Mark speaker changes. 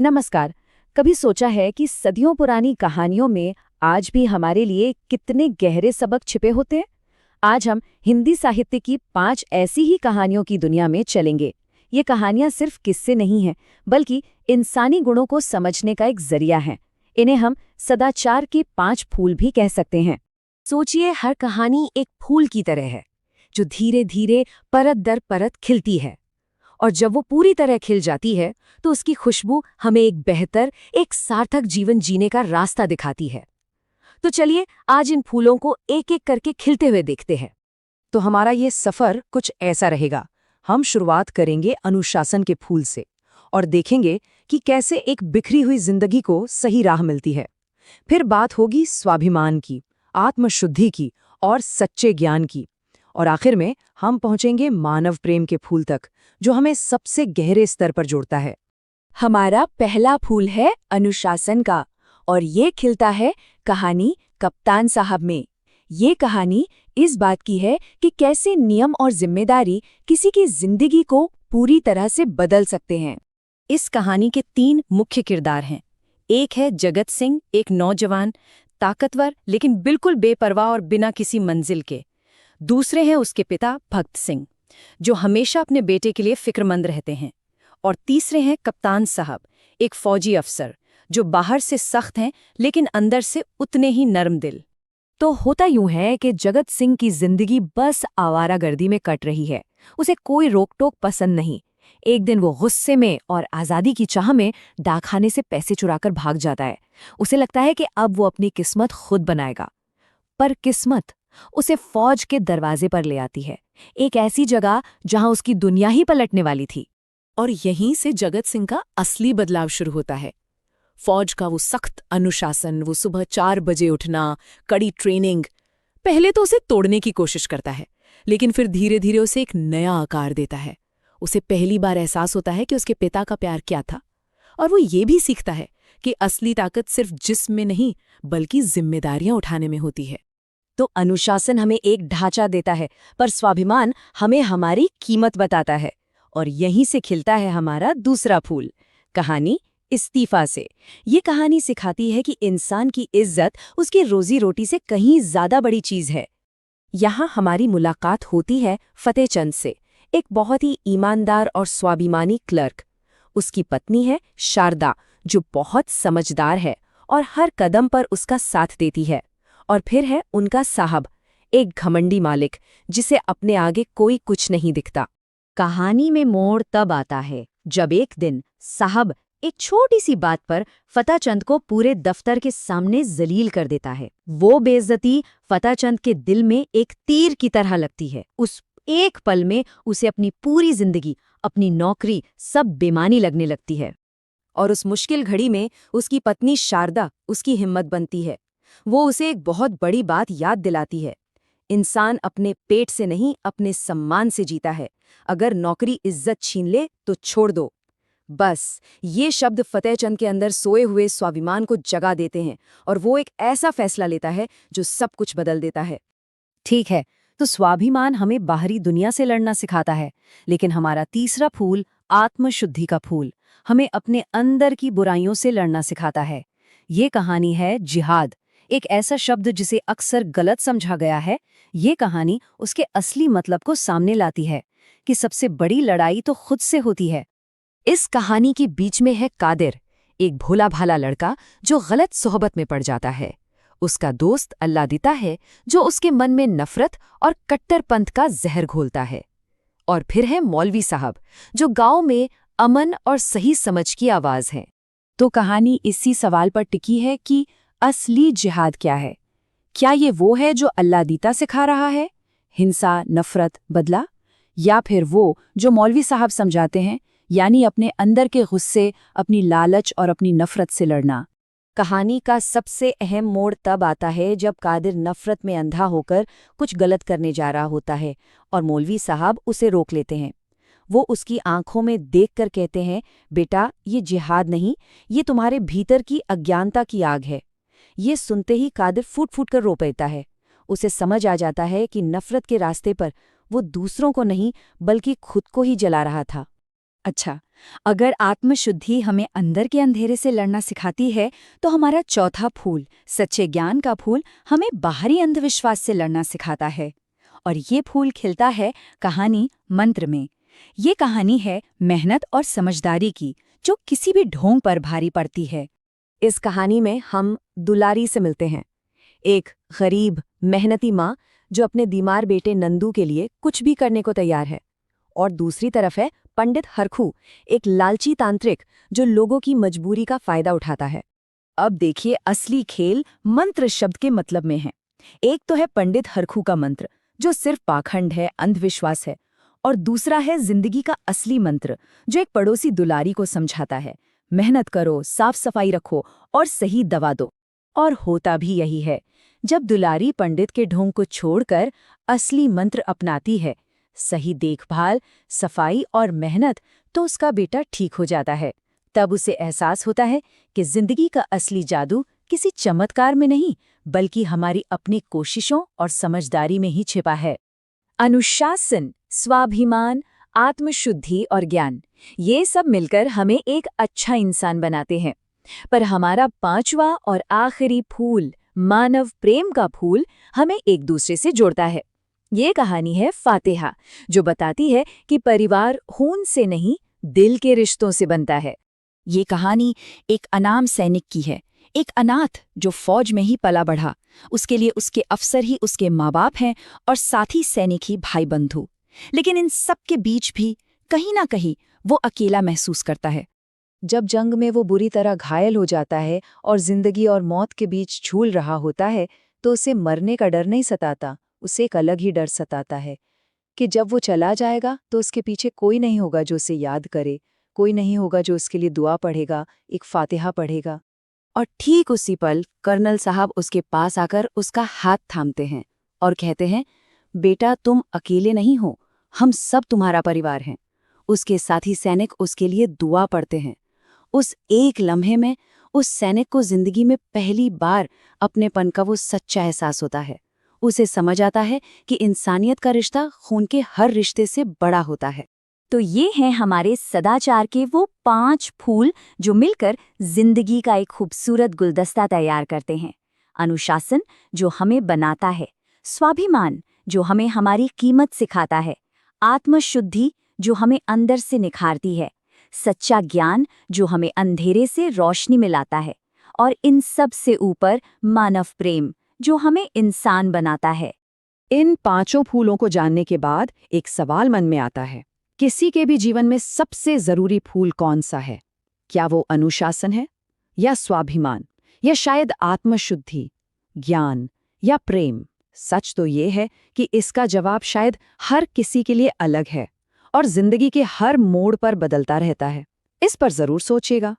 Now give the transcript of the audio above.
Speaker 1: नमस्कार। कभी सोचा है कि सदियों पुरानी कहानियों में आज भी हमारे लिए कितने गहरे सबक छिपे होते हैं? आज हम हिंदी साहित्य की 5 ऐसी ही कहानियों की दुनिया में चलेंगे। ये कहानियां सिर्फ किस्से नहीं हैं, बल्कि इंसानी गुणों को समझने का एक जरिया हैं। इन्हें हम सदाचार के 5 फूल भी कह सकते हैं।
Speaker 2: सोचिए, हर कहानी एक फूल की तरह है जो धीरे धीरे परत दर परत खिलती है, और जब वो पूरी तरह खिल जाती है तो उसकी खुशबू हमें एक बेहतर, एक सार्थक जीवन जीने का रास्ता दिखाती है। तो चलिए आज इन फूलों को एक एक करके खिलते हुए देखते हैं।
Speaker 3: तो हमारा ये सफ़र कुछ ऐसा रहेगा। हम शुरुआत करेंगे अनुशासन के फूल से और देखेंगे कि कैसे एक बिखरी हुई जिंदगी को सही राह मिलती है। फिर बात होगी स्वाभिमान की, आत्मशुद्धि की और सच्चे ज्ञान की। और आखिर में हम पहुंचेंगे मानव प्रेम के फूल तक, जो हमें सबसे गहरे स्तर पर जोड़ता है।
Speaker 2: हमारा पहला फूल है अनुशासन का, और ये खिलता है कहानी कप्तान साहब में। ये कहानी इस बात की है कि कैसे नियम और जिम्मेदारी किसी की जिंदगी को पूरी तरह से बदल सकते हैं।
Speaker 1: इस कहानी के 3 मुख्य किरदार हैं। एक है जगत सिंह, एक नौजवान, ताकतवर लेकिन बिल्कुल बेपरवाह और बिना किसी मंजिल के। दूसरे हैं उसके पिता भक्त सिंह, जो हमेशा अपने बेटे के लिए फिक्रमंद रहते हैं। और तीसरे हैं कप्तान साहब, एक फौजी अफसर जो बाहर से सख्त हैं लेकिन अंदर से उतने ही नरम दिल। तो होता यूं है कि जगत सिंह की जिंदगी बस आवारागर्दी में कट रही है। उसे कोई रोक टोक पसंद नहीं। एक दिन वो गुस्से में और आज़ादी की चाह में डाकखाने से पैसे चुराकर भाग जाता है। उसे लगता है कि अब वो अपनी किस्मत खुद बनाएगा। पर किस्मत उसे फौज के दरवाजे पर ले आती है, एक ऐसी जगह जहां उसकी दुनिया ही पलटने वाली थी।
Speaker 4: और यहीं से जगत सिंह का असली बदलाव शुरू होता है। फौज का वो सख्त अनुशासन, वो सुबह 4 बजे उठना, कड़ी ट्रेनिंग, पहले तो उसे तोड़ने की कोशिश करता है, लेकिन फिर धीरे धीरे उसे एक नया आकार देता है। उसे पहली बार एहसास होता है कि उसके पिता का प्यार क्या था, और वो ये भी सीखता है कि असली ताकत सिर्फ जिस्म में नहीं बल्कि जिम्मेदारियां उठाने में होती है।
Speaker 2: तो अनुशासन हमें एक ढांचा देता है, पर स्वाभिमान हमें हमारी कीमत बताता है। और यहीं से खिलता है हमारा दूसरा फूल, कहानी इस्तीफा से। ये कहानी सिखाती है कि इंसान की इज्जत उसकी रोजी रोटी से कहीं ज्यादा बड़ी चीज है। यहाँ हमारी मुलाकात होती है फतेहचंद से, एक बहुत ही ईमानदार और स्वाभिमानी क्लर्क। उसकी पत्नी है शारदा, जो बहुत समझदार है और हर कदम पर उसका साथ देती है। और फिर है उनका साहब, एक घमंडी मालिक जिसे अपने आगे कोई कुछ नहीं दिखता। कहानी में मोड़ तब आता है जब एक दिन साहब एक छोटी सी बात पर फतेहचंद को पूरे दफ्तर के सामने जलील कर देता है। वो बेइज्जती फतेहचंद के दिल में एक तीर की तरह लगती है। उस एक पल में उसे अपनी पूरी जिंदगी, अपनी नौकरी सब बेमानी लगने लगती है। और उस मुश्किल घड़ी में उसकी पत्नी शारदा उसकी हिम्मत बनती है। वो उसे एक बहुत बड़ी बात याद दिलाती है, इंसान अपने पेट से नहीं अपने सम्मान से जीता है। अगर नौकरी इज्जत छीन ले तो छोड़ दो। बस ये शब्द फतेहचंद के अंदर सोए हुए स्वाभिमान को जगा देते हैं, और वो एक ऐसा फैसला लेता है जो सब कुछ बदल देता है।
Speaker 1: ठीक है, तो स्वाभिमान हमें बाहरी दुनिया से लड़ना सिखाता है, लेकिन हमारा तीसरा फूल, आत्मशुद्धि का फूल, हमें अपने अंदर की बुराइयों से लड़ना सिखाता है। ये कहानी है जिहाद, एक ऐसा शब्द जिसे अक्सर गलत समझा गया है। ये कहानी उसके असली मतलब को सामने लाती है कि सबसे बड़ी लड़ाई तो खुद से होती है। इस कहानी के बीच में है कादिर, एक भोला भाला लड़का जो गलत सोहबत में पड़ जाता है। उसका दोस्त अल्लादीता है, जो उसके मन में नफरत और कट्टरपंथ का जहर घोलता है। और फिर है मौलवी साहब, जो गांव में अमन और सही समझ की आवाज है। तो कहानी इसी सवाल पर टिकी है कि असली जिहाद क्या है? क्या ये वो है जो अल्लादीता सिखा रहा है, हिंसा, नफरत, बदला? या फिर वो जो मौलवी साहब समझाते हैं, यानी अपने अंदर के गुस्से, अपनी लालच और अपनी नफरत से लड़ना?
Speaker 2: कहानी का सबसे अहम मोड़ तब आता है जब कादिर नफरत में अंधा होकर कुछ गलत करने जा रहा होता है, और मौलवी साहब उसे रोक लेते हैं। वो उसकी आंखों में देखकर कहते हैं, बेटा, ये जिहाद नहीं, ये तुम्हारे भीतर की अज्ञानता की आग है। ये सुनते ही कादिर फूट फूट कर रो पड़ता है। उसे समझ आ जाता है कि नफरत के रास्ते पर वो दूसरों को नहीं बल्कि खुद को ही जला रहा था।
Speaker 1: अच्छा, अगर आत्मशुद्धि हमें अंदर के अंधेरे से लड़ना सिखाती है, तो हमारा चौथा फूल, सच्चे ज्ञान का फूल, हमें बाहरी अंधविश्वास से लड़ना सिखाता है। और ये फूल खिलता है कहानी मंत्र में। ये कहानी है मेहनत और समझदारी की, जो किसी भी ढोंग पर भारी पड़ती है।
Speaker 2: इस कहानी में हम दुलारी से मिलते हैं, एक गरीब मेहनती माँ जो अपने बीमार बेटे नंदू के लिए कुछ भी करने को तैयार है, और दूसरी तरफ है पंडित हरखू, एक लालची तांत्रिक जो लोगों की मजबूरी का फायदा उठाता है।
Speaker 1: अब देखिए, असली खेल मंत्र शब्द के मतलब में है। एक तो है पंडित हरखू का मंत्र, जो सिर्फ पाखंड है, अंधविश्वास है, और दूसरा है जिंदगी का असली मंत्र, जो एक पड़ोसी दुलारी को समझाता है, मेहनत करो, साफ सफाई रखो और सही दवा दो। और होता भी यही है। जब दुलारी पंडित के ढोंग को छोड़कर असली मंत्र अपनाती है, सही देखभाल, सफाई और मेहनत, तो उसका बेटा ठीक हो जाता है। तब उसे एहसास होता है कि जिंदगी का असली जादू किसी चमत्कार में नहीं, बल्कि हमारी अपनी कोशिशों और समझदारी में ही छिपा है।
Speaker 2: अनुशासन, स्वाभिमान, आत्मशुद्धि और ज्ञान, ये सब मिलकर हमें एक अच्छा इंसान बनाते हैं। पर हमारा पांचवा और आखिरी फूल, मानव प्रेम का फूल, हमें एक दूसरे से जोड़ता है। ये कहानी है फातिहा, जो बताती है कि परिवार खून से नहीं, दिल के रिश्तों से बनता है।
Speaker 1: ये कहानी एक अनाम सैनिक की है, एक अनाथ जो फौज में ही पला बढ़ा। उसके लिए उसके अफसर ही उसके माँ बाप हैं और साथी सैनिक ही भाई बंधु। लेकिन इन सब के बीच भी कहीं ना कहीं वो अकेला महसूस करता है।
Speaker 3: जब जंग में वो बुरी तरह घायल हो जाता है और जिंदगी और मौत के बीच झूल रहा होता है, तो उसे मरने का डर नहीं सताता, उसे एक अलग ही डर सताता है कि जब वो चला जाएगा तो उसके पीछे कोई नहीं होगा जो उसे याद करे, कोई नहीं होगा जो उसके लिए दुआ पढ़ेगा, एक फातिहा पढ़ेगा।
Speaker 2: और ठीक उसी पल कर्नल साहब उसके पास आकर उसका हाथ थामते हैं और कहते हैं, बेटा तुम अकेले नहीं हो, हम सब तुम्हारा परिवार हैं। उसके साथी सैनिक उसके लिए दुआ पढ़ते हैं। उस एक लम्हे में उस सैनिक को जिंदगी में पहली बार अपनेपन का वो सच्चा एहसास होता है। उसे समझ आता है कि इंसानियत का रिश्ता खून के हर रिश्ते से बड़ा होता है।
Speaker 1: तो ये हैं हमारे सदाचार के वो 5 फूल जो मिलकर जिंदगी का एक खूबसूरत गुलदस्ता तैयार करते हैं। अनुशासन जो हमें बनाता है, स्वाभिमान जो हमें हमारी कीमत सिखाता है, आत्मशुद्धि जो हमें अंदर से निखारती है, सच्चा ज्ञान जो हमें अंधेरे से रोशनी में लाता है, और इन सब से ऊपर मानव प्रेम जो हमें इंसान बनाता है।
Speaker 3: इन 5 फूलों को जानने के बाद एक सवाल मन में आता है, किसी के भी जीवन में सबसे जरूरी फूल कौन सा है? क्या वो अनुशासन है, या स्वाभिमान, या शायद आत्मशुद्धि, ज्ञान या प्रेम? सच तो ये है कि इसका जवाब शायद हर किसी के लिए अलग है और जिंदगी के हर मोड़ पर बदलता रहता है। इस पर जरूर सोचिएगा।